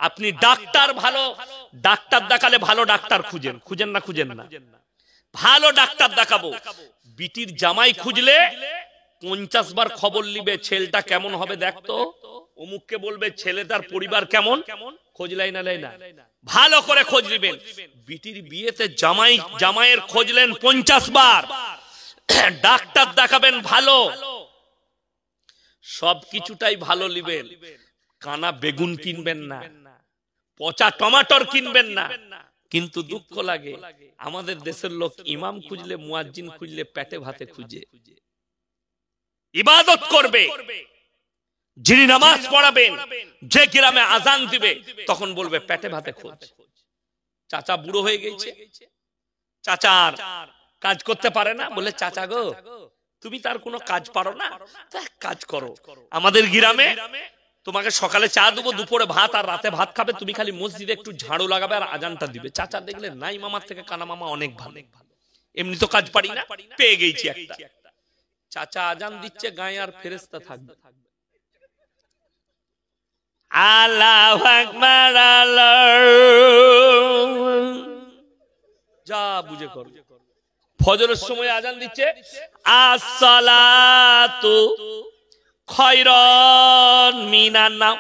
আপনি ডাক্তার, ভালো ডাক্তার দেখালে ভালো ডাক্তার খুঁজেন, খুঁজেন না? খুঁজেন না? ভালো ডাক্তার দেখাবো, বিটির জামাই খুঁজলে 50 বার খবর নিবে, ছেলেটা কেমন হবে দেখতো, অমুককে বলবে ছেলেটার পরিবার কেমন, খোঁজ লাই না লাই না, ভালো করে খোঁজ নিবেন। বিটির বিয়েতে জামাইয়ের খোঁজলেন 50 বার, ডাক্তার দেখাবেন ভালো, সবকিছুটাই ভালো নিবেন। কানা বেগুন কিনবেন না, পচা টমাটোর কিনবেন না। কিন্তু দুঃখ লাগে, আমাদের দেশের লোক ইমাম খুঁজলে, মুয়াজ্জিন খুঁজলে পেটে ভাতে খুঁজে। ইবাদত করবে, যিনি নামাজ পড়াবেন, যে গ্রামে আজান দিবে, তখন বলবে পেটে ভাতে খোঁজ। চাচা বুড়ো হয়ে গেছে, চাচার কাজ করতে পারে না, বলে চাচা গো তুমি তার কোনো কাজ পারো না, কাজ করো। আমাদের গ্রামে তোমাকে সকালে চা দেবো, দুপুরে ভাত, আর রাতে ভাত খাবে, তুমি খালি মসজিদে একটু ঝাড়ু লাগাবে আর আজানটা দিবে। চাচা দেখলে নাই মামার থেকে কানা মামা অনেক ভালো, এমনি তো কাজ পারি না, পেয়ে গেছি একটা। চাচা আজান দিচ্ছে, গায়ে আর ফেরেশতা থাকবে। আল্লাহু আকবার, যা বুঝে করো। ফজরের সময় আজান দিচ্ছে, আসসালাতু খয়রুন মিনান নাম।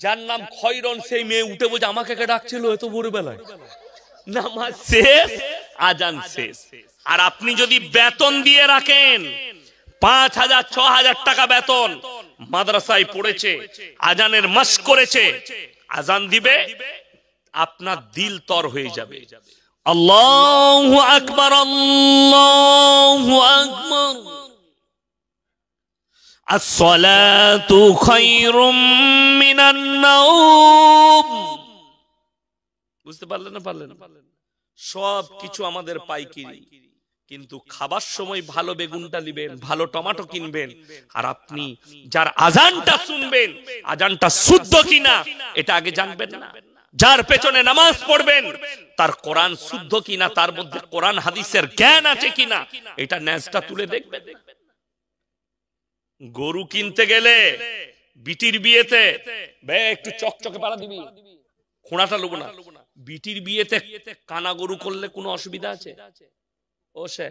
যার নাম খয়রুন, সেই মেয়ে উঠে বলছে আমাকে কে ডাকছিল এত ভোরবেলায়? নামাজ শেষ, আজান শেষ। আর আপনি যদি বেতন দিয়ে রাখেন, 5000 6000 টাকা বেতন, মাদ্রাসায় পড়েছে, আজানের মাশক করেছে, আজান দিবে, আপনার দিল তর হয়ে যাবে। আল্লাহু আকবার, আল্লাহু আকবার, আসসালাতু খায়রুম মিনান নাওম। বুঝতে পারলেন না? পারলেন? সব কিছু আমাদের পাইকিরি, কিন্তু খাবার সময় ভালো বেগুনটা নিবেন, ভালো টমেটো কিনবেন। আর আপনি যার আজানটা শুনবেন, আজানটা শুদ্ধ কিনা এটা আগে জানবেন না। যার পেছনে নামাজ পড়বেন, তার কোরআন শুদ্ধ কিনা, তার মধ্যে কোরআন হাদিসের জ্ঞান আছে কিনা, এটা ন্যাজটা তুলে দেখবেন। গরু কিনতে গেলে বিটির বিয়েতে একটু চকচকে পাড়া দিবি, খোঁড়াটা লোবো না। বিটির বিয়েতে কানা গরু করলে কোনো অসুবিধা আছে? ও সে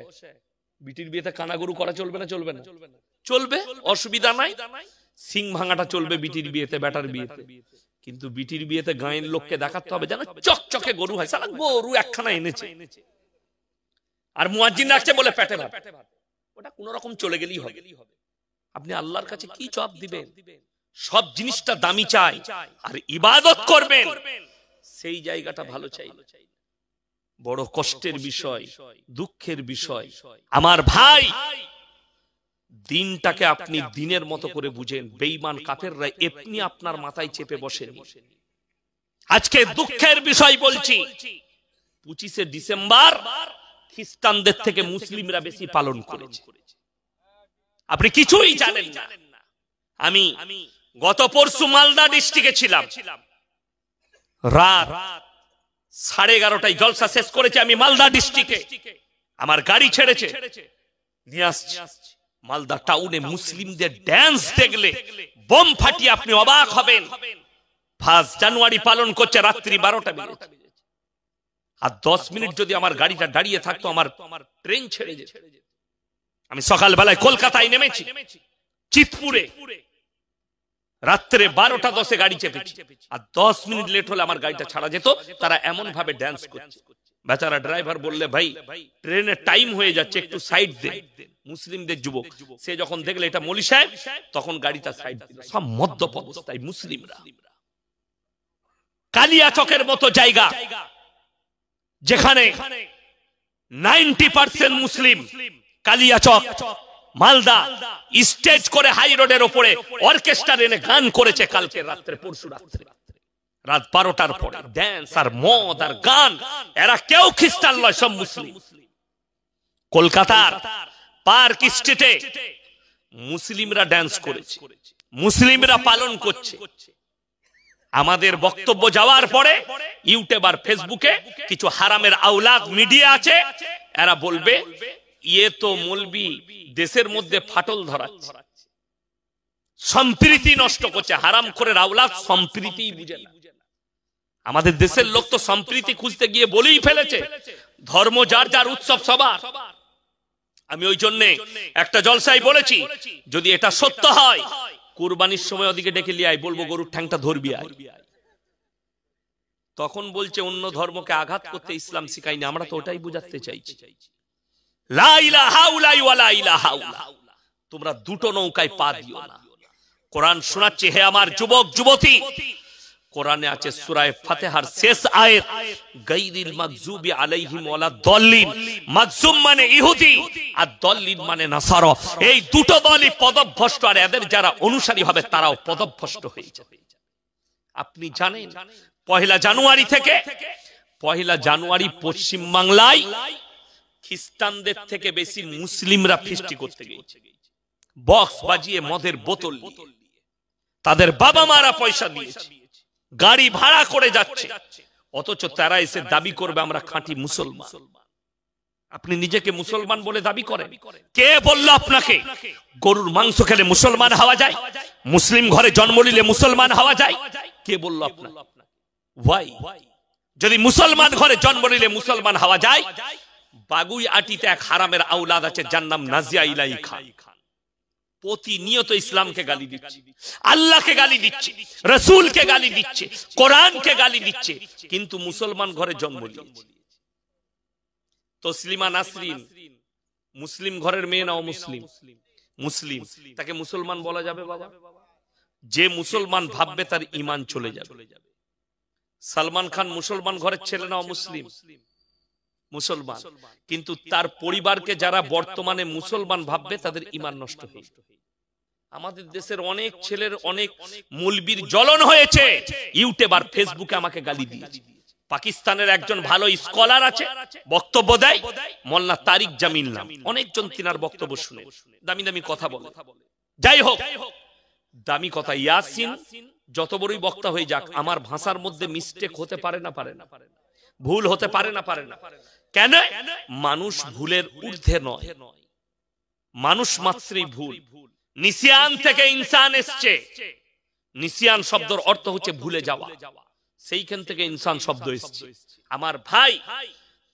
বিটির বিয়েতে কানা গরু করা চলবে না? চলবে না? চলবে, অসুবিধা নাই। সিং ভাঙাটা চলবে বিটির বিয়েতে, বেটার বিয়েতে। কিন্তু বিটির বিয়েতে গায়ের লোককে দেখাতে হবে যেন চকচকে গরু হয়। সালা গরু একখানা এনেছে, আর মুয়াজ্জিন রাখছে বলে পেটে ভাত, ওটা কোন রকম চলে গেলেই হবে। আপনি আল্লাহর কাছে কি জবাব দিবেন? সব জিনিসটা দামি চাই, আর ইবাদত করবেন সেই জায়গাটা ভালো চাই। বড় কষ্টের বিষয়, দুঃখের বিষয় আমার ভাই, দিনটাকে আপনি দিনের মতো করে বুঝেন। বেঈমান কাফেররা এমনি আপনার মাথায় চেপে বসেনি। আজকে দুঃখের বিষয় বলছি, 25শে ডিসেম্বর খ্রিস্টানদের থেকে মুসলিমরা বেশি পালন করেছে। আপনি কিছুই জানেন না। আমি গত পরশু মালদা ডিস্ট্রিক্টে ছিলাম, রাত 11:30টায় জলসা শেষ করেছি আমি মালদা ডিস্ট্রিক্টে। আমার গাড়ি ছেড়েছে, নিয়ে আসছি মালদা টাউনে। মুসলিমদের ড্যান্স দেখলে বোম ফাটিয়ে আপনি অবাক হবেন। 1 জানুয়ারি পালন করছে, রাত্রি 12টা বেজেছে। আর 10 মিনিট যদি আমার গাড়িটা দাঁড়িয়ে থাকতো, আমার ট্রেন ছেড়ে যেত। আমি সকালবেলায় কলকাতায় নেমেছি, চিতপুরে, রাত্রে 12:10 গাড়ি চেপেছি। আর 10 মিনিট লেট হলে আমার গাড়িটা ছাড়া যেত। তারা এমন ভাবে ড্যান্স করছে, বেচারা ড্রাইভার বললে ভাই ট্রেনের টাইম হয়ে যাচ্ছে, একটু সাইড দে। মুসলিমদের যুবক, সে যখন দেখলে এটা মৌলী সাহেব, তখন গাড়িটা সাইড দিল। সব মদ্যপ অবস্থায় মুসলিমরা। কালিয়াচকের মতো জায়গা, যেখানে 90% মুসলিম, কালিয়াচক মালদা, স্টেজ করে হাই রোডের উপরে অর্কেস্ট্রা এনে গান করেছে কালকে রাত্রে, পরশু রাত্রে, রাত 12টার পরে ড্যান্স আর মদ আর গান। এরা কেউ খ্রিস্টান নয়, সব মুসলিম। কলকাতার পার্ক স্ট্রিটে মুসলিমরা ড্যান্স করেছে, মুসলিমরা পালন করছে। আমাদের বক্তব্য যাওয়ার পরে ইউটিউব আর ফেসবুকে কিছু হারামের আওলাদ মিডিয়া আছে, এরা বলবে ইয়ে তো মৌলবি দেশের মধ্যে ফাটল ধরাচ্ছে, সম্প্রীতি নষ্ট করছে। হারাম করে আওলাদ সম্প্রীতি বুঝে না। আমাদের দেশের লোক তো সম্প্রীতি খুঁজতে গিয়ে বলেই ফেলেছে ধর্ম যার যার, উৎসব সবার। আমি ওই জন্যে একটা জলসায় বলেছি, যদি এটা সত্য হয় কুরবানির সময় ওদিকে ডেকে লিয়ে আয়, বলবো গরুর ঠ্যাংটা ধরবি আয়। তখন বলছে অন্য ধর্মকে আঘাত করতে ইসলাম শিখায়নি। আমরা তো ওটাই বুঝাতে চাইছি, লা ইলাহা ইল্লাল্লাহ ওয়া লা ইলাহা ইল্লাল্লাহ। তোমরা দুটো নৌকায় পা দিও না। কোরআন শোনাচ্ছে হে আমার যুবক যুবতী, কোরআনে আছে সূরা ফাতিহার শেষ আয়াত, গায়রিল মাগজুবি আলাইহিম ওয়ালা দাল্লিন। মাগজুম মানে ইহুদি আর দাল্লিন মানে নাসারা। এই দুটো দলই পদভ্রষ্ট, আর এদের যারা অনুসারী হবে তারাও পদভ্রষ্ট হয়ে যাবে। আপনি জানেন পহেলা জানুয়ারি থেকে, পহেলা জানুয়ারি পশ্চিম বাংলায় খ্রিস্টানদের থেকে বেশি মুসলিমরা ফিস্টি করতে গিয়েছে, বক্স বাজিয়ে মদের বোতল নিয়ে। তাদের বাবা মারা পয়সা দিয়েছে, গাড়ি ভাড়া করে যাচ্ছে, অথচ তারা এসে দাবি করবে আমরা খাঁটি মুসলমান। আপনি নিজেকে মুসলমান বলে দাবি করেন? কে বলল আপনাকে গরুর মাংস খেলে মুসলমান হওয়া যায়, মুসলিম ঘরে জন্ম নিলে মুসলমান হওয়া যায়? কে বলল আপনাকে? ভাই, যদি মুসলমান ঘরে জন্ম নিলে মুসলমান হওয়া যায়, বাগুই আটিতে এক হারামের আওলাদ আছে যার নাম নাজিয়া ইলাহি খান। প্রতিনিয়ত ইসলামকে গালি দিচ্ছে, আল্লাহকে গালি দিচ্ছে, রাসূলকে গালি দিচ্ছে, কোরআনকে গালি দিচ্ছে, কিন্তু মুসলমান ঘরে জন্ম নিয়েছে। তসলিমা নাসরিন মুসলিম ঘরের মেয়ে না অমুসলিম? মুসলিম। তাকে মুসলমান বলা যাবে বাবা? যে মুসলমান ভাববে তার ঈমান চলে যাবে। সালমান খান মুসলমান ঘরের ছেলে না অমুসলিম? মুসলমান, কিন্তু তার পরিবারকে যারা বর্তমানে মুসলমান ভাববে তাদের ঈমান নষ্ট হয়ে যাবে। আমাদের দেশের অনেক ছেলের অনেক মুলবির জ্বলন হয়েছে, ইউটিউব আর ফেসবুকে আমাকে গালি দিয়েছে। পাকিস্তানের একজন ভালো স্কলার আছে, বক্তব্য দেয়, মোল্লা তারিক জামিল নাম, অনেকজন তিনার বক্তব্য শুনে দামি দামি কথা বলে। যাই হোক, দামি কথা, ইয়াসিন যত বড়ই বক্তা হয়ে যাক, আমার ভাষার মধ্যে মিস্টেক হতে পারে না, পারে না, ভুল হতে পারে না, পারে না। কেন? মানুষ ভুলের ঊর্ধ্বে নয়, মানুষ মাত্রই ভুল। নিসিয়ান থেকে ইনসান এসছে। নিসিয়ান শব্দের অর্থ হচ্ছে ভুলে যাওয়া, সেইখান থেকে ইনসান শব্দ এসছে। আমার ভাই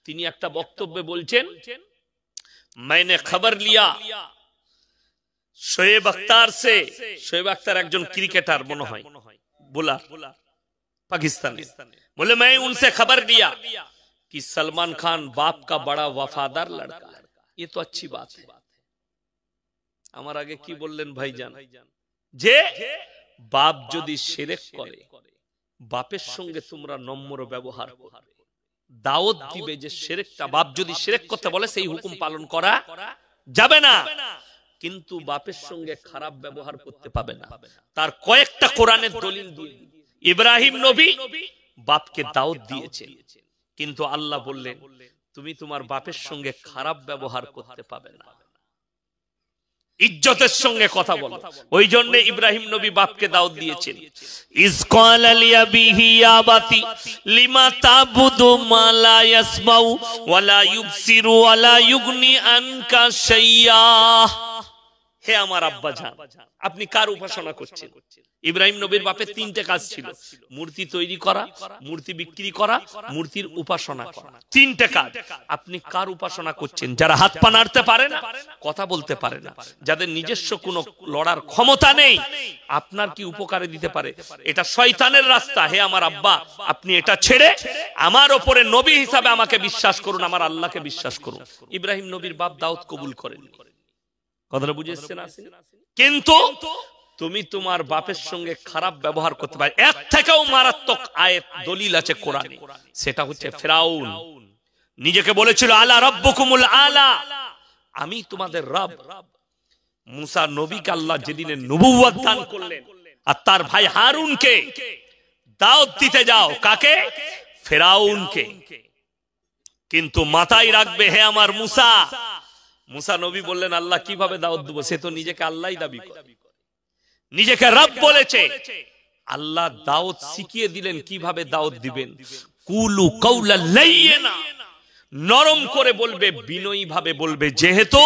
তিনি একটা বক্তব্যে বলছেন, मैंने खबर लिया শোয়েব আখতার সে। শোয়েব আখতার একজন ক্রিকেটার মনে হয়, বোলার, पाकिस्तानी। बोले मैं उनसे खबर लिया कि सलमान खान बाप का बड़ा वफादार लड़का है। ये तो अच्छी बात है। আমার আগে কি বললেন ভাইজান, যে বাপ যদি শিরক করে বাপের সঙ্গে তোমরা নম্র ব্যবহার করবে, দাওয়াত দিবে যে শিরকটা, বাপ যদি শিরক করতে বলে সেই হুকুম পালন করা যাবে না, কিন্তু বাপের সঙ্গে খারাপ ব্যবহার করতে পাবে না। তার কয়েকটা কোরআনের দলিল দিয়ে, ইব্রাহিম নবী বাপকে দাওয়াত দিয়েছে, কিন্তু আল্লাহ বললেন তুমি তোমার বাপের সঙ্গে খারাপ ব্যবহার করতে পাবে না, ইজ্জতের সঙ্গে কথা বলো। ওই জন্য ইব্রাহিম নবী বাপকে দাওয়াত দিয়েছেন, ইজ ক্বালা লিয়াবিহি ইয়া বাতি লিমা তাবুদু মা লা ইয়াসমাউ ওয়া লা ইউবসিরু ওয়া লা ইউগনি আনকা শাইয়া। হে আমার আব্বা জান, আপনি কার উপাসনা করছেন? ইব্রাহিম নবীর বাপের তিনটে কাজ ছিল, মূর্তি তৈরি করা, মূর্তি বিক্রি করা, মূর্তির উপাসনা করা, তিনটে কাজ। আপনি কার উপাসনা করছেন? যারা হাত পা নাড়তে পারে না, কথা বলতে পারে না, যাদের নিজস্ব কোনো লড়ার ক্ষমতা নেই, আপনার কি উপকারে দিতে পারে? এটা শয়তানের রাস্তা। হে আমার আব্বা, আপনি এটা ছেড়ে আমার ওপরে নবী হিসাবে আমাকে বিশ্বাস করুন, আমার আল্লাহকে বিশ্বাস করুন। ইব্রাহিম নবীর বাপ দাওয়াত কবুল করেন। কথাটা বুঝে এসছেন? কিন্তু তুমি তোমার বাপের সঙ্গে খারাপ ব্যবহার করতে পারো। এর থেকেও মারাত্মক আয়াত দলিল আছে কোরআনে, সেটা হচ্ছে ফিরাউন নিজেকে বলেছিল আলা রাব্বুকুমুল আলা, আমি তোমাদের রব। মুসা নবীকে আল্লাহ যেদিনে নবুয়ত দান করলেন আর তার ভাই হারুনকে দাওয়াত দিতে যাও, কাকে? ফিরাউনকে। কিন্তু মাথায় রাখবে হে আমার মুসা, মুসা নবী বললেন আল্লাহ কিভাবে দাওয়াত দেব? সে তো নিজেকে আল্লাহই দাবি করে, নিজেকে রব বলেছে। আল্লাহ দাওয়াত শিখিয়ে দিলেন কিভাবে দাওয়াত দিবেন। কুলু কাউলা লাইয়িনা, নরম করে বলবে, বিনয়ী ভাবে বলবে, যেহেতু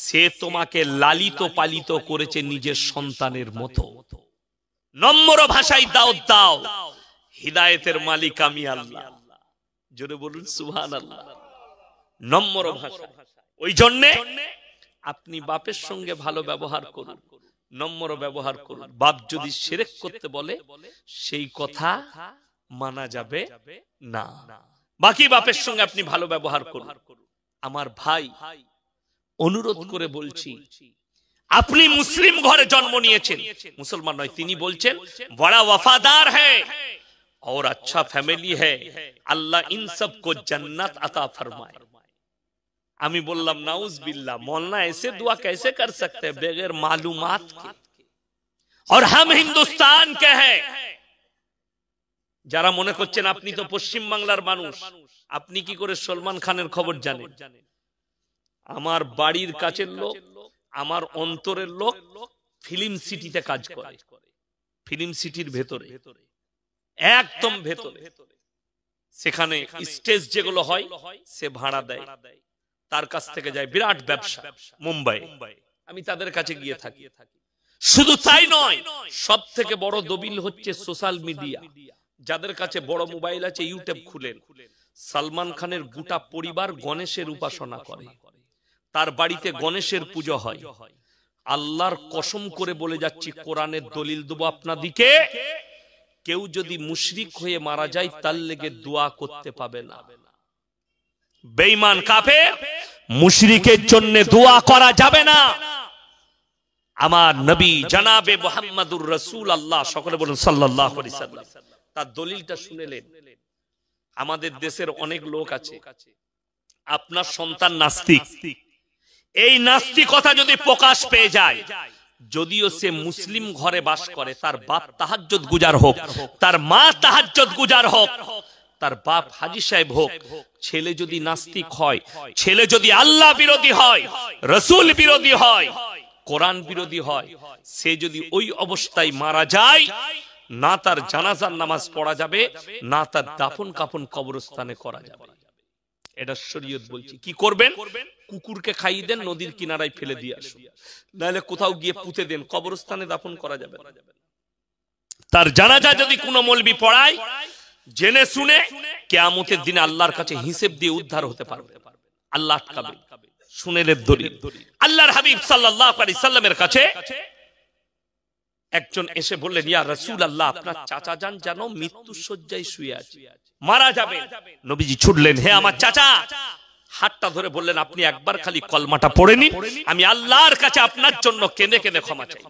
সে তোমাকে লালিত পালিত করেছে নিজের সন্তানের মতো। নম্র ভাষায় দাওয়াত দাও। হিদায়েতের মালিক আমি আল্লাহ। জোরে বলুন সুবহানাল্লাহ। নম্র ভাষা। ওই জন্যে আপনি বাপের সঙ্গে ভালো ব্যবহার করুন, নম্র ব্যবহার করুন। বাপ যদি শিরক করতে বলে সেই কথা মানা যাবে না। বাকি বাপের সঙ্গে আপনি ভালো ব্যবহার করুন। আমার ভাই, অনুরোধ করে বলছি, আপনি মুসলিম ঘরে জন্ম নিয়েছেন, মুসলমান নয়, তিনি বলছেন বড়া ওয়াফাদার হ্যায় और अच्छा फैमिली है, अल्लाह इन सब को जन्नत अता फरमाए। আমি বললাম नाउज बिल्ला, मौलाना ऐसे दुआ कैसे कर सकते हैं बगैर मालूमात के। और हम हिंदुस्तान के हैं। যারা মনে করছেন আপনি তো পশ্চিম বাংলার মানুষ, আপনি কি করে সলমান খানের খবর জানেন? আমার বাড়ির কাছের লোক, আমার অন্তরের লোক ফিল্ম সিটিতে কাজ করে, ফিল্ম সিটির ভেতরে, একদম ভেতরে। সেখানে স্টেজ যেগুলো হয় সে ভাড়া দেয়, তার কাছ থেকে যায়, বিরাট ব্যবসা মুম্বাই। আমি তাদের কাছে গিয়ে থাকি। শুধু তাই নয়, সব থেকে বড় দলিল হচ্ছে সোশ্যাল মিডিয়া। যাদের কাছে বড় মোবাইল আছে ইউটিউব খুলেন, সালমান খানের গোটা পরিবার গণেশের উপাসনা করে, তার বাড়িতে গণেশের পুজো হয়। আল্লাহর কসম করে বলে যাচ্ছি, কোরআনের দলিল দেবো আপনাদিকে, কেউ যদি মুশরিক হয়ে মারা যায় তার লেগে দোয়া করতে পাবে না। বেঈমান কাফের মুশরিকের জন্য দোয়া করা যাবে না। আমার নবী জনাবে মুহাম্মদুর রাসূলুল্লাহ, সকলে বলুন সাল্লাল্লাহু আলাইহি সাল্লাম, তার দলিলটা শুনেলেন। আমাদের দেশের অনেক লোক আছে, আপনার সন্তান নাস্তিক, এই নাস্তিকতা যদি প্রকাশ পেয়ে যায়, যদিও সে মুসলিম ঘরে বাস করে, তার বাপ তাহাজ্জুদ গুজার হোক, তার মা তাহাজ্জুদ গুজার হোক, তার বাপ হাজী সাহেব হোক, ছেলে যদি নাস্তিক হয়, ছেলে যদি আল্লাহ বিরোধী হয়, রাসূল বিরোধী হয়, কোরআন বিরোধী হয়, সে যদি ওই অবস্থায় মারা যায়, না তার জানাজার নামাজ পড়া যাবে, না তার দাফন কাফন কবরস্থানে করা যাবে। এটা শরীয়ত বলছে। কি করবেন? কুকুরকে খাইয়ে দেন, নদীর কিনারায় ফেলে দিয়ে আসুন, নাহলে কোথাও গিয়ে পুঁতে দেন, কবরস্থানে দাফন করা যাবে না। তার জানাজা যদি কোনো মৌলবি পড়ায়, জেনে শুনে কিয়ামতের দিনে আল্লাহর কাছে হিসেব দিয়ে উদ্ধার হতে পারবে, আল্লাহ আটকাবে। শুনেলেন দলিল। আল্লাহর হাবিব সাল্লাল্লাহু আলাইহি সাল্লামের কাছে একজন এসে বললেন, ইয়া রাসূলুল্লাহ, আপনার চাচা যান যেন মৃত্যু শয্যায় শুয়ে আছে, মারা যাবে। নবীজি ছুটলেন, হে আমার চাচা, হাতটা ধরে বললেন, আপনি একবার খালি কলমাটা পড়ে নিন, আমি আল্লাহর কাছে আপনার জন্য কেঁদে কেঁদে ক্ষমা চাই।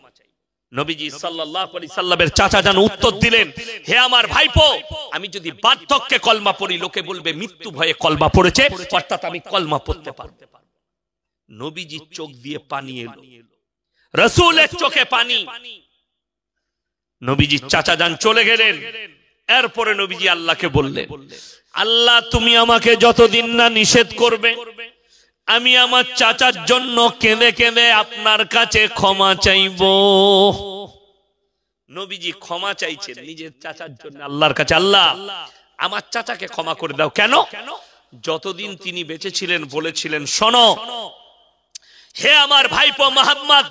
নবীজি সাল্লাল্লাহু আলাইহি সাল্লামের চাচা যান উত্তর দিলেন, হে আমার ভাইপো, আমি যদি বার্ধক্যে কলমা পড়ি, লোকে বলবে মৃত্যু ভয়ে কলমা পড়েছে, অর্থাৎ আমি কলমা পড়তে পারবো। নবীজির চোখ দিয়ে পানি এলো, রাসূলের চোখে পানি। নবীজি চাচা যান চলে গেলেন। এরপরে নবীজি আল্লাহকে বললেন, আল্লাহ তুমি আমাকে যতদিন না নিষেধ করবে, আমি আমার চাচার জন্য কেঁদে কেঁদে আপনার কাছে ক্ষমা চাইব। নবীজি ক্ষমা চাইছেন নিজের চাচার জন্য আল্লাহর কাছে, আল্লাহ আমার চাচাকে ক্ষমা করে দাও। কেন? যতদিন তিনি বেঁচে ছিলেন বলেছিলেন, শোনো হে আমার ভাইপো মুহাম্মদ,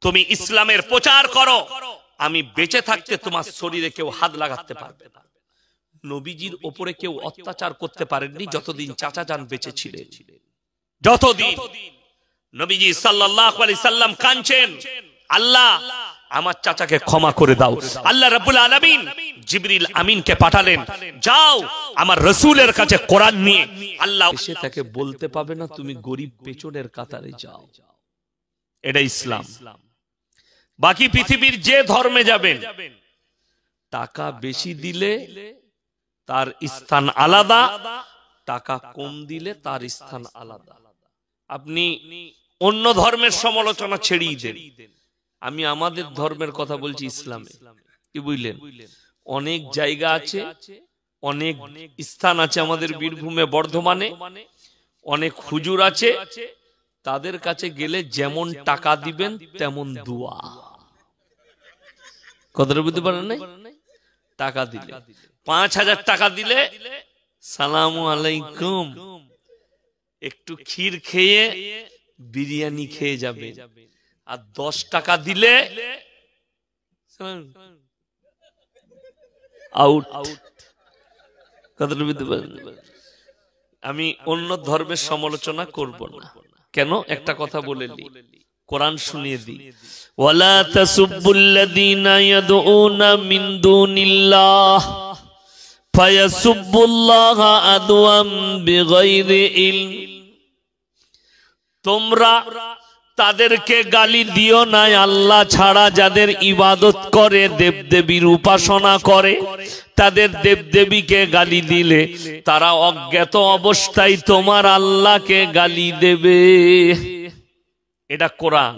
তুমি ইসলামের প্রচার করো, আমি বেঁচে থাকতে তোমার শরীরে কেউ হাত লাগাতে পারবে না। নবীজির উপরে কেউ অত্যাচার করতে পারেননি যতদিন চাচা যান বেঁচে ছিলেন। যতদিন নবীজি সাল্লাল্লাহু আলাইহি সাল্লাম কাঁদছেন, আল্লাহ আমার চাচাকে ক্ষমা করে দাও। আল্লাহ রাব্বুল আলামিন জিবরিল আমিনকে পাঠালেন, যাও আমার রাসূলের কাছে কোরআন নিয়ে। আল্লাহ এসে তাকে বলতে পাবে না তুমি গরিব পেছনের কাতারে যাও। এটা ইসলাম। বাকি পৃথিবীর যে ধর্মে যাবেন, টাকা বেশি দিলে তার স্থান আলাদা, টাকা কম দিলে তার স্থান আলাদা। আপনি অন্য ধর্মের সমালোচনা ছেড়েই দেন, আমি আমাদের ধর্মের কথা বলছি, ইসলামে। কি বুঝলেন? অনেক জায়গা আছে, অনেক স্থান আছে আমাদের বীরভূমে, বর্ধমানে অনেক হুজুর আছে, তাদের কাছে গেলে যেমন টাকা দিবেন তেমন দোয়া। কথাটা বুঝতে পারেন না? টাকা দিলে ৫,০০০ টাকা দিলে সালামু আলাইকুম, একটু ক্ষীর খেয়ে বিরিয়ানি খেয়ে যাবে। আর ১০ টাকা দিলে আউট। কথাটা বুঝতে পারেন? আমি অন্য ধর্মের সমালোচনা করব না। কেন? একটা কথা বলে দিই, কোরআন শুনিয়ে দিই। ওয়ালা তাসুব্বুল্লাযীনা ইয়াদউনা মিন দুনিল্লাহ ফায়াসুব্বুল্লাহা আদওয়াম বিগাইরি ইলম। তোমরা তাদেরকে গালি দিও না আল্লাহ ছাড়া যাদের ইবাদত করে, দেবদেবীর উপাসনা করে। তাদের দেবদেবীকে গালি দিলে তারা অজ্ঞাত অবস্থায় তোমার আল্লাহকে গালি দেবে। এটা কোরআন,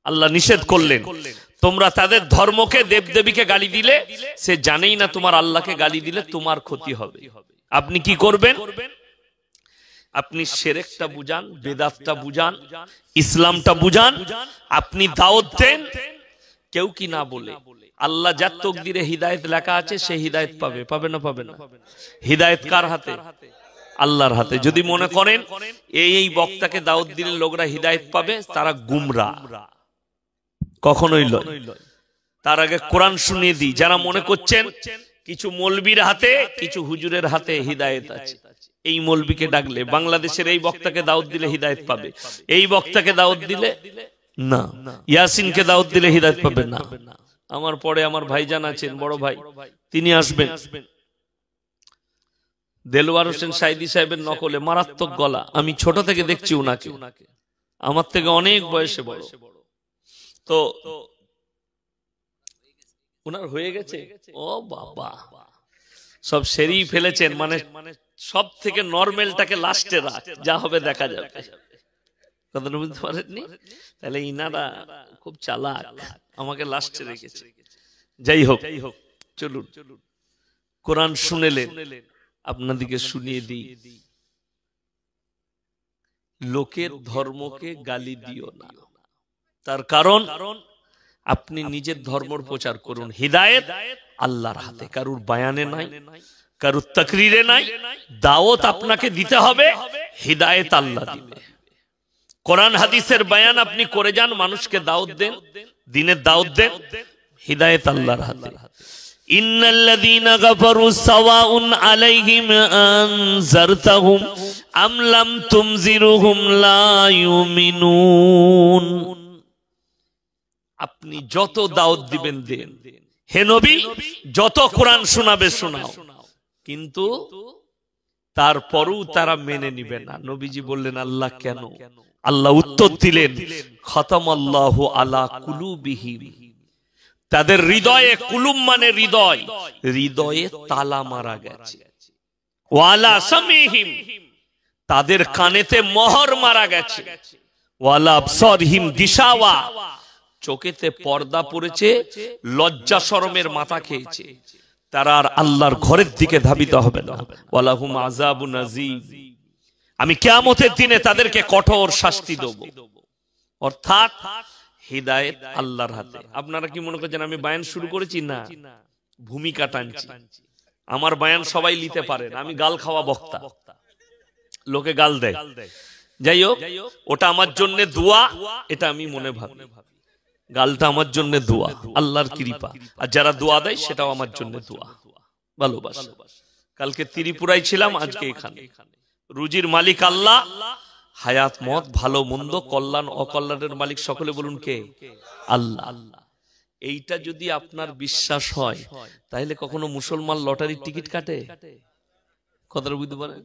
আল্লাহ নিষেধ করলেন। তোমরা তাদের ধর্মকে, দেবদেবীকে গালি দিলে সে জানেই না তোমার আল্লাহকে গালি দিলে তোমার ক্ষতি হবে। আপনি কি করবেন? আপনি শিরকটা বুঝান, বেদাতটা বুঝান, ইসলামটা বুঝান, আপনি দাওয়াত দেন। কেউ কি না বলে আল্লাহ যার তকদিরে হিদায়াত লেখা আছে সে হিদায়াত পাবে। পাবে না পাবে না? হিদায়াত কার হাতে? আল্লাহর হাতে। যদি মনে করেন এই বক্তাকে দাওয়াত দিলে লোকরা হিদায়াত পাবে, তারা গুমরাহ, কখনোই নয়। তার আগে কোরআন শুনিয়ে দিই, যারা মনে করছেন কিছু মৌলবীর হাতে, কিছু হুজুরের হাতে হিদায়াত আছে, এই মৌলবীকে ডাকলে বাংলাদেশের এই বক্তাকে দাওয়াত দিলে হিদায়াত পাবে, এই বক্তাকে দাওয়াত দিলে না, ইয়াসিনকে দাওয়াত দিলে হিদায়াত পাবে না। আমার পরে আমার ভাইজান আছেন, বড় ভাই, তিনি আসবেন। দেলওয়ার হোসেন সাইদি সাহেবের নকলে মারাত্মক গলা, আমি ছোট থেকে দেখছি উনাকে, আমার থেকে অনেক বয়সে বড়। তো উনার হয়ে গেছে, ও বাবা, সব সেরেই ফেলেছেন। মানে সব থেকে নরমালটাকে লাস্টে রাখ, যা হবে দেখা যাবে। কথাটা বুঝতে পারেননি? তাহলে ইনারা খুব চালাক, আমাকে লাস্টে রেখেছে। যাই হোক, চলুন কোরআন শুনেলেন, আপনাদিকে শুনিয়ে দিই। লোকের ধর্মকে গালি দিও না। তার কারণ আপনি নিজের ধর্মের প্রচার করুন। হিদায়াত আল্লাহর হাতে, কারুর বায়ানে নাই, কারুর তাকরিরে নাই। দাওয়াত আপনাকে দিতে হবে, হিদায়াত আল্লাহ দিবে। কোরআন হাদিসের বায়ান আপনি করে যান, মানুষকে দাওয়াত দেন, দ্বীনের দাওয়াত দেন, হিদায়াত আল্লাহর হাতে। ইন্নাল্লাযীনা কাফারু সাওয়াউন আলাইহিম আনজারতাহুম আম লাম তুনজিরুহুম লা ইউমিনুন। আপনি যত দাওয়াত দিবেন দেন, হে নবী যত কোরআন শোনাবে শোনাও, কিন্তু তারপরও তারা মেনে নিবে না। নবীজি বললেন, আল্লাহ কেন? আল্লাহ উত্তর দিলেন, খতামাল্লাহু আলা কুলুবিহিম, তাদের হৃদয়ে, কুলুব মানে হৃদয়, হৃদয়ে তালা মারা গেছে। ওয়ালা সামিহিম, তাদের কানেতে মোহর মারা গেছে। ওয়ালা আবসারহিম গিশাওয়া, চোখেতে পর্দা পড়েছে, লজ্জা শরমের মাথা খেয়েছে, তারা আর আল্লাহর ঘরের দিকে ধাবিত হবে না। ওয়ালাহুম আযাবুন আযীম, আমি কিয়ামতের দিনে তাদেরকে কঠোর শাস্তি দেব। অর্থাৎ হিদায়াত আল্লাহর হাতে। আপনারা কি মনে করছেন আমি বায়ান শুরু করেছি? না, ভূমিকা টানছি। আমার বায়ান সবাই নিতে পারেন, আমি গাল খাওয়া বক্তা, লোকে গাল দেয়। যাই হোক, ওটা আমার জন্য দোয়া, এটা আমি মনে ভাবি। গালটা আমার জন্য দোয়া, আল্লাহর কৃপা। আর যারা দোয়া দেয় সেটাও আমার জন্য দোয়া, ভালোবাসা। কালকে ত্রিপুরায় ছিলাম, আজকে এখানে। রুজির মালিক আল্লাহ, হায়াত মত, ভালো মন্দ, কল্যাণ অকল্যাণের মালিক সকলে বলুন কে? আল্লাহ। এইটা যদি আপনার বিশ্বাস হয়, তাহলে কখনো মুসলমান লটারির টিকিট কাটে? কথাটা বুঝতে পারেন?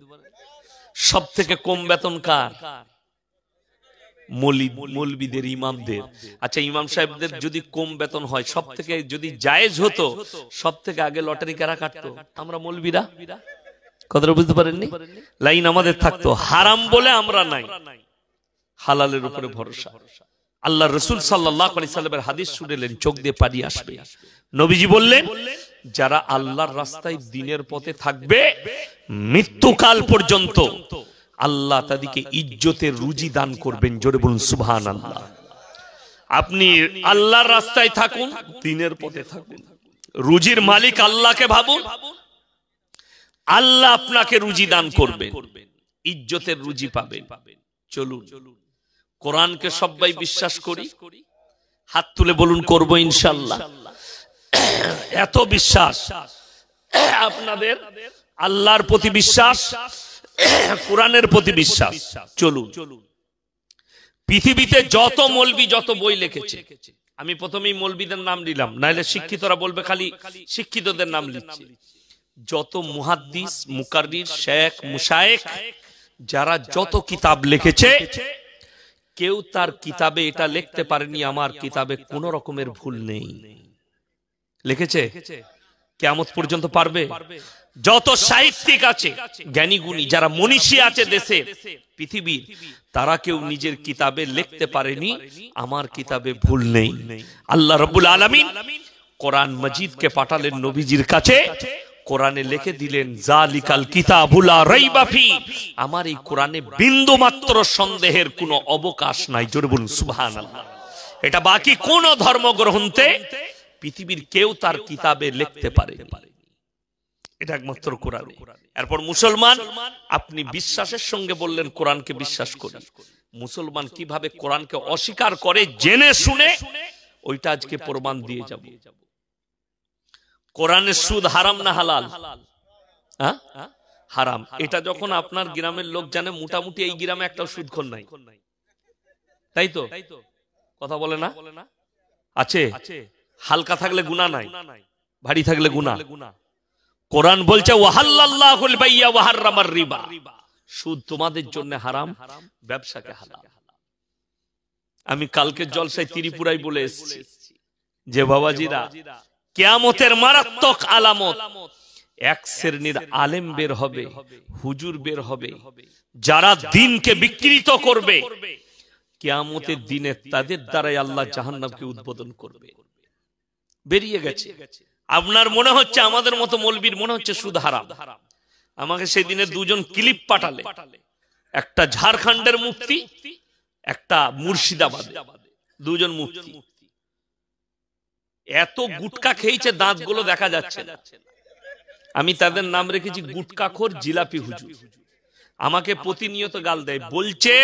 সব থেকে কম বেতন কার? মৌলবীদের, ইমামদের। আচ্ছা, ইমাম সাহেবদের যদি কম বেতন হয়, সব থেকে যদি জায়েজ হতো, সব থেকে আগে লটারি কারা কাটতো? আমরা মৌলবীরা। কথাটা বুঝতে পারেননি? লাইন আমাদের থাকতো, হারাম বলে আমরা নাই, হালালের উপরে ভরসা। আল্লাহ রাসূল সাল্লাল্লাহু আলাইহি সাল্লামের হাদিস শুনলেন, চোখ দিয়ে পানি আসবে। নবীজি বললেন, যারা আল্লাহর রাস্তায় দ্বীনের পথে থাকবে মৃত্যুকাল পর্যন্ত, আল্লাহ তাদেরকে ইজ্জতের রুজি দান করবেন। জোরে বলুন সুবহানাল্লাহ। আপনি আল্লাহর রাস্তায় থাকুন, দ্বীনের পথে থাকুন, রুজির মালিক আল্লাহকে ভাবুন, আল্লাহ আপনাকে রুজি দান করবেন, ইজ্জতের রুজি পাবেন। চলুন কোরআনকে সবাই বিশ্বাস করি, হাত তুলে বলুন করব ইনশাআল্লাহ। এত বিশ্বাস আপনাদের আল্লাহর প্রতি বিশ্বাস, কোরআনের প্রতি বিশ্বাস। চলুন, পৃথিবীতে যত মৌলবি যত বই লিখেছে, আমি প্রথমেই মৌলবিদের নাম নিলাম, নাহলে শিক্ষিতরা বলবে খালি শিক্ষিতদের নাম লিখছে। যত মুহাদ্দিস, মুকাররির, শেখ, মুশায়েখ যারা যত কিতাব লিখেছে, কেউ তার কিতাবে এটা লিখতে পারেনি আমার কিতাবে কোন রকমের ভুল নেই। লিখেছে? কিয়ামত পর্যন্ত পারবে? যত সাহিত্যিক আছে, জ্ঞানী গুণী যারা মনীষী আছে দেশে পৃথিবীর, তারা কেউ নিজের কিতাবে লিখতে পারেনি আমার কিতাবে ভুল নেই। আল্লাহ রাব্বুল আলামিন কোরআন মাজিদকে পাঠালেন নবীজির কাছে, কোরআনে লিখে দিলেন জালিকাল কিতাবুল লা রাইবা ফি, আমার এই কোরআনে বিন্দু মাত্র সন্দেহের কোনো অবকাশ নাই। জোরে বলুন সুবহানাল্লাহ। এটা বাকি কোন ধর্মগ্রন্থে পৃথিবীর কেউ তার কিতাবে লিখতে পারেনি, এটা একমাত্র কোরআনে। এরপর মুসলমান, আপনি বিশ্বাসের সঙ্গে বললেন কোরআনকে বিশ্বাস করি। মুসলমান কিভাবে কোরআনকে অস্বীকার করে জেনে শুনে, ওইটা আজকে প্রমাণ দিয়ে যাব। কোরআনের সুদ হারাম না হালাল? হারাম। এটা যখন আপনার গ্রামের লোক জানে, মোটামুটি এই গ্রামে একটা সুদখোর নাই, তাই তো? কথা বলে না? আছে? হালকা থাকলে গুনাহ নাই, ভারী থাকলে গুনাহ। কোরআন বলছে ওয়াহাল্লাল্লাহুল বাইয়া ওয়া হাররামার রিবা, সুদ তোমাদের জন্য হারাম, ব্যবসাকে হালাল। আমি কালকে জলসায় ত্রিপুরায় বলে এসেছি যে বাবাজিরা, কিয়ামতের মারাত্মক আলামত, এক শ্রেণীর আলেম বের হবে, হুজুর বের হবে, যারা দ্বীনকে বিকৃত করবে। কিয়ামতের দিনে তাদের দ্বারাই আল্লাহ জাহান্নামকে উদ্বোধন করবে। বেরিয়ে গেছে। আপনার মনে হচ্ছে, আমাদের মতো মৌলবীর মনে হচ্ছে সুদ হারাম। আমাকে সেদিনে দুজন ক্লিপ পাঠালে, একটা ঝাড়খণ্ডের মুফতি, একটা মুর্শিদাবাদে, দুজন মুফতি। এত গুটকা খেয়েছে দাঁতগুলো দেখা যাচ্ছে না। আমি তাদের নাম রেখেছি গুটকাখোর জিলাপি হুজুর। আমাকে প্রতিনিয়ত গাল দেয়, বলছে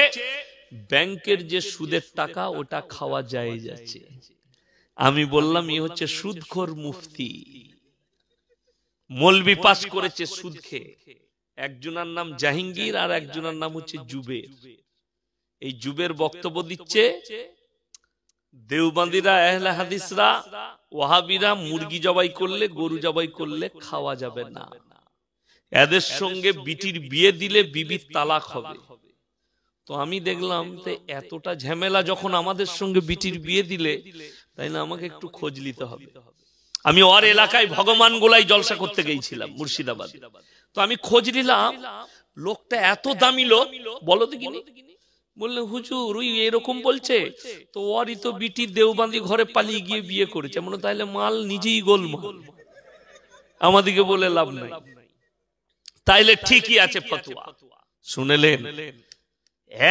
ব্যাংকের যে সুদের টাকা ওটা খাওয়া যায় যাচ্ছে। আমি বললাম এ হচ্ছে সুদখোর মুফতি, মৌলবি পাস করেছে সুদ খেয়ে। একজনের নাম জাহাঙ্গীর আর একজনের নাম হচ্ছে জুবের। এই জুবের বক্তব্য দিচ্ছে দেওবন্দিরা, আহলে হাদিসরা, ওয়াহাবিরা মুরগি জবাই করলে, গরু জবাই করলে খাওয়া যাবে না। এদের সঙ্গে বিটির বিয়ে দিলে বিবির তালাক হবে। তো আমি দেখলাম এতটা ঝামেলা যখন আমাদের সঙ্গে বিটির বিয়ে দিলে, তাই না আমাকে একটু খোঁজ নিতে হবে। আমি ওর এলাকায় ভগবান গোলাই জলসা করতে গিয়েছিলাম মুর্শিদাবাদ। তো আমি খোঁজ নিলাম, লোকটা এত দামি লোক, বলো দেখিনি। বললে হুজুর ওই এরকম বলছে, তো ওরই তো বিটি দেওবন্দি ঘরে পালিয়ে গিয়ে বিয়ে করেছে। মনে তাইলে মাল নিজেই গোলমাল, আমাদিকে বলে লাভ নাই। তাইলে ঠিকই আছে ফতোয়া। শুনেলেন,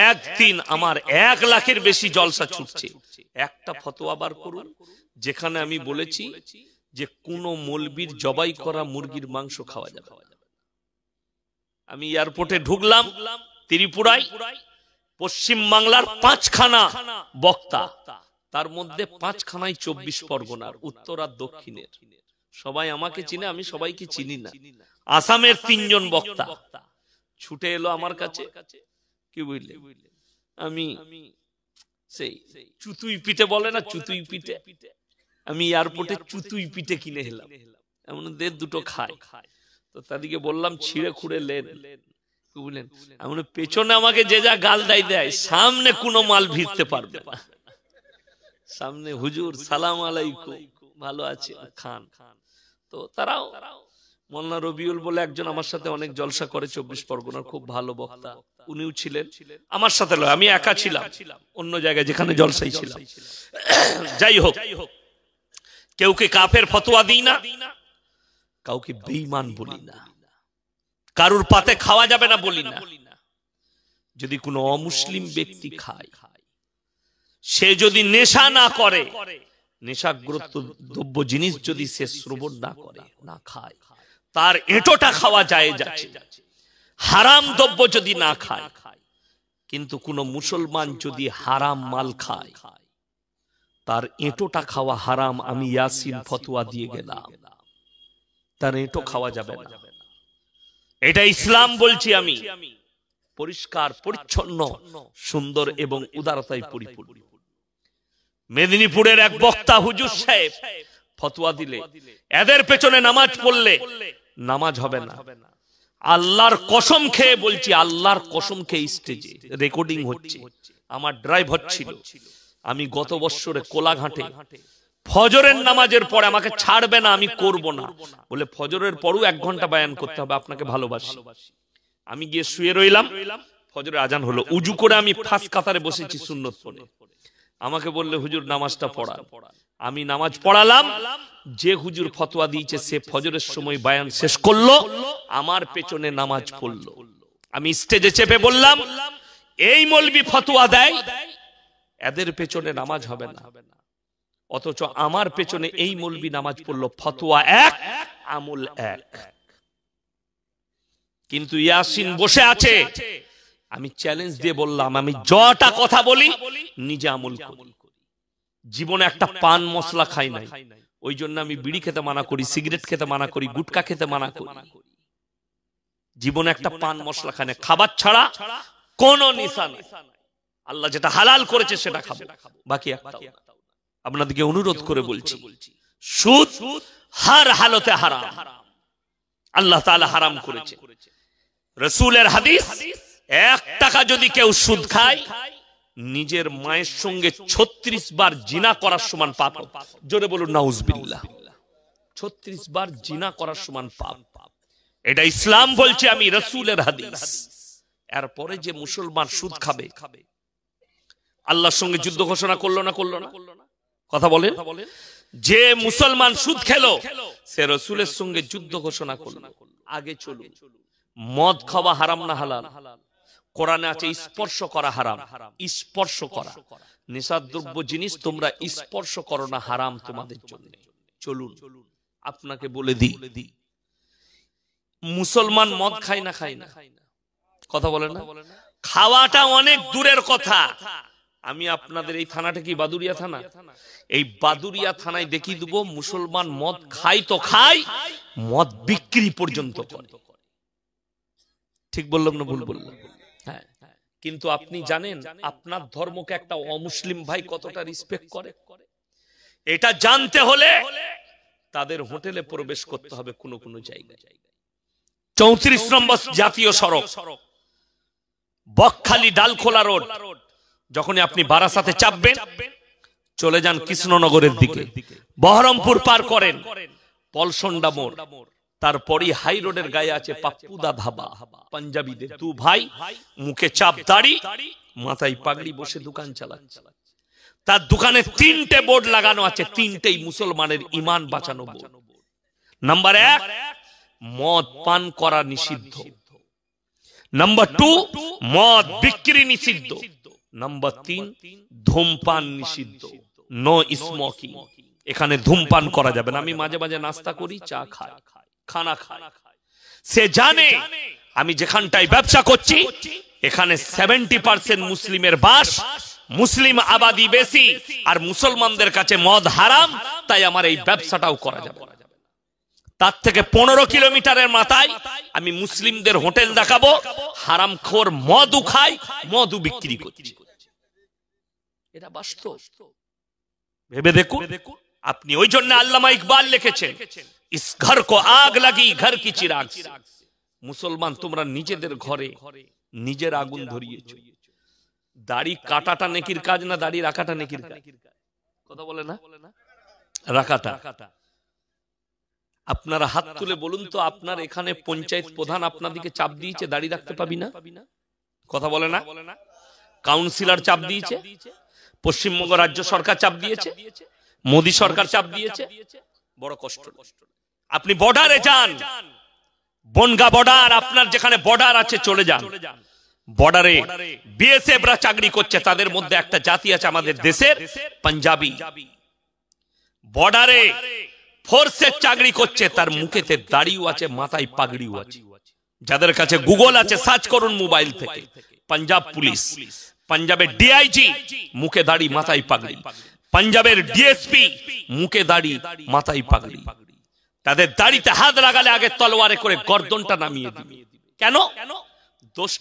একদিন আমার 1 লাখের বেশি জলসা ছুটছে। একটা ফতোয়া বার করুন যেখানে আমি বলেছি যে কোন মৌলবীর জবাই করা মুরগির মাংস খাওয়া যাবে। আমি এয়ারপোর্টে ঢুকলাম ত্রিপুরায়, পশ্চিম বাংলার 5খানা বক্তা, তার মধ্যে 5খানাই 24 পরগনার, উত্তর আর দক্ষিণের। সবাই আমাকে চিনে, আমি সবাইকে চিনি না। আসামের 3 জন বক্তা ছুটে এলো আমার কাছে। কি বুঝলে, আমি সেই চুতুই পিঠে বলে না, চুতুই পিঠে, আমি এয়ারপোর্টে চুতুই পিঠে কিনে এলাম। এমন 1.5-2 খায়। তো তাদেরকে বললাম ছিঁড়ে খুঁড়ে লেন। বুঝলেন, এমন পেছনে আমাকে যে যা গাল দেয়, সামনে কোনো মাল ভিড়তে পারবে না। সামনে হুজুর সালাম আলাইকুম, ভালো আছে খান। তো তারাও, মোল্লা রবিউল বলে একজন আমার সাথে অনেক জলসা করে 24 পরগনার, খুব ভালো বক্তা, উনিও ছিলেন আমার সাথে। আমি একা ছিলাম অন্য জায়গায় যেখানে জলসাই ছিলাম। যাই হোক, কেউকে কাফের ফতোয়া দিই না, কাউকে বেঈমান বলি না, কারুর পাতে খাওয়া যাবে না বলি না। যদি কোনো অমুসলিম ব্যক্তি খায়, সে যদি নেশা না করে, নেশাগ্রস্ত দ্রব্য জিনিস যদি সে শ্রবণ না করে, না খায়, তার এঁটোটা খাওয়া যায় যাচ্ছে। হারাম দ্রব্য যদি না খায়, কিন্তু কোন মুসলমান যদি হারাম মাল খায়, তার এঁটোটা খাওয়া হারাম। আমি ইয়াসিন ফতোয়া দিয়ে গেলাম। তার এঁটো খাওয়া যাবে না। এটা ইসলাম বলছি আমি, পরিষ্কার পরিচ্ছন্ন সুন্দর এবং উদারতায় পরিপূর্ণ। মেদিনীপুরের এক বক্তা হুজুর সাহেব ফতোয়া দিলে এদের পেছনে নামাজ পড়লে নামাজ হবে না। আল্লাহর কসম খেয়ে বলছি, আল্লাহর কসম খেয়ে, স্টেজে রেকর্ডিং হচ্ছে, আমার ড্রাইভ হচ্ছিল, আমি গত বছরে কোলাঘাটে ফজরের নামাজের পরে আমাকে ছাড়বে না, আমি করব না বলে ফজরের পরও 1 ঘন্টা বয়ান করতে হবে, আপনাকে ভালোবাসি। আমি গিয়ে শুয়ে রইলাম, ফজরের আজান হলো, উজু করে আমি ফার্স্ট কাতারে বসেছি সুন্নত পড়ে। আমাকে বললে হুজুর নামাজটা পড়া। আমি নামাজ পড়ালাম, যে হুজুর ফতোয়া দিয়েছে সে ফজরের সময় বয়ান শেষ করলো, আমার পেছনে নামাজ পড়লো। আমি স্টেজে চেপে বললাম, এই মৌলবি ফতোয়া দেয় এদের পেছনে নামাজ হবে না, অথচ আমার পেছনে এই মৌলবি নামাজ পড়লো, ফতোয়া এক, আমল এক। কিন্তু ইয়াসিন বসে আছে। আমি চ্যালেঞ্জ দিয়ে বললাম, আমি যটা কথা বলি নিজে আমল করি। জীবনে একটা পান মশলা খাই নাই, ওই জন্য আমি বিড়ি খেতে মানা করি, সিগারেট খেতে মানা করি, গুটকা খেতে মানা করি। জীবনে একটা পান মশলা খাই না, খাবার ছাড়া কোন নিশা নাই। আল্লাহ যেটা হালাল করেছে সেটা খাবো, বাকি একটা। আপনাদেরকে অনুরোধ করে বলছি, সুদ হার হালতে হারাম, আল্লাহ তাআলা হারাম করেছে। রাসূলের হাদিস, 1 টাকা যদি কেউ সুদ খায় নিজের মায়ের সঙ্গে 36 বার জিনা করার সমান পাপ। জোরে বলুন নাউজুবিল্লাহ। 36 বার জিনা করার সমান পাপ। এটা ইসলাম বলছে, আমি রাসূলের হাদিস। এরপরে যে মুসলমান সুদ খাবে, আল্লাহর সঙ্গে যুদ্ধ ঘোষণা করলো না? করলো না? কথা বলেন। যে মুসলমান সুদ খেলো সে রাসূলের সঙ্গে যুদ্ধ ঘোষণা করলো। আগে চলুন, মদ খাওয়া হারাম না হালাল? কোরআনে আছে স্পর্শ করা হারাম। স্পর্শ করা, নেশাদ্রব্য জিনিস তোমরা স্পর্শ করো না, হারাম তোমাদের জন্য। চলুন আপনাকে বলে দিই, মুসলমান মদ খায় না? খায় না? কথা বলে না? খাওয়াটা অনেক দূরের কথা। আমি আপনাদের এই থানাটা কি বাদুরিয়া থানা? এই বাদুরিয়া থানায় দেখিয়ে দেবো মুসলমান মদ খায় তো খায়, মদ বিক্রি পর্যন্ত করে। ঠিক বললাম না ভুল বললাম? হ্যাঁ। কিন্তু আপনি জানেন আপনার ধর্মকে একটা অমুসলিম ভাই কতটা রেসপেক্ট করে? এটা জানতে হলে তাদের হোটেলে প্রবেশ করতে হবে কোন কোন জায়গায়। 34 নম্বর জাতীয় সড়ক, বকখালি ডালখোলা রোড, যখন আপনি বারাসাতে চাপবেন, চলে যান কৃষ্ণনগরের দিকে, বহরমপুর পার করেন, পলসন্ডা মোড়, তারপরই হাই রোডের গায়ে আছে পাপ্পুদা ধাবা, পাঞ্জাবিদের 2 ভাই, মুখে চাপ দাড়ি, মাথায় পাগড়ি, বসে দোকান চালাচ্ছে। তার দোকানে 3টে বোর্ড লাগানো আছে, 3টেই মুসলমানের ঈমান বাঁচানো বোর্ড। নাম্বার 1, মদ পান করা নিষিদ্ধ। নাম্বার 2, মদ বিক্রি নিষিদ্ধ। নাম্বার 3, ধূমপান নিষিদ্ধ, নো স্মোকিং। এখানে ধূমপান করা যাবে না। আমি মাঝে মাঝে নাস্তা করি, চা খাই, খানা খাই। সে জানে আমি যেখানটায় ব্যবসা করছি এখানে 70% মুসলিমের বাস, মুসলিম আবাদি বেশি, আর মুসলমানদের কাছে মদ হারাম, তাই আমার এই ব্যবসাটাও করা যাবে না। তার থেকে 15 কিলোমিটারের মাথায় আমি মুসলিমদের হোটেল দেখাবো, হারামখোর মদও খায়, মদও বিক্রি করছে। এটা বাস্তব, ভেবে দেখুন আপনি। ওই জন্য আল্লামা ইকবাল লিখেছেন, ইস ঘর কো আগ লাগি ঘর কি চিরাগ। মুসলমান তোমরা নিজেদের ঘরে নিজের আগুন ধরিয়েছো। দাড়ি কাটাটা নেকির কাজ না দাড়ি রাখাটা নেকির কাজ? কথা বলে না? রাখাটা। আপনারা হাত তুলে বলুন তো, আপনার এখানে পঞ্চায়েত প্রধান আপনাদেরকে চাপ দিয়েছে দাড়ি রাখতে পাবি না? কথা বলে না? কাউন্সিলর চাপ দিয়েছে, পশ্চিমবঙ্গ রাজ্য সরকার চাপ দিয়েছে, মোদী সরকার চাপ দিয়েছে। বড় কষ্ট। আপনি বর্ডারে যান, বনগা বর্ডার, আপনার যেখানে বর্ডার আছে চলে যান। বর্ডারে বিএসএফরা চাকরি করছে, তাদের মধ্যে একটা জাতি আছে আমাদের দেশের, পাঞ্জাবি। বর্ডারে ফোর্সের চাকরি করছে, তার মুখেতে দাড়িও আছে, মাথায় পাগড়িও আছে। যাদের কাছে গুগল আছে সার্চ করুন মোবাইল থেকে, পাঞ্জাব পুলিশ, পাঞ্জাবের ডিআইজি, মুখে দাড়ি মাথায় পাগড়ি, পাঞ্জাবের ডিএসপি, মুখে দাড়ি মাথায় পাগড়ি। তাদের দাড়িতে হাত লাগালে আগে তলোয়ারে করে গর্দনটা নামিয়ে দিবে। কেন? দোষ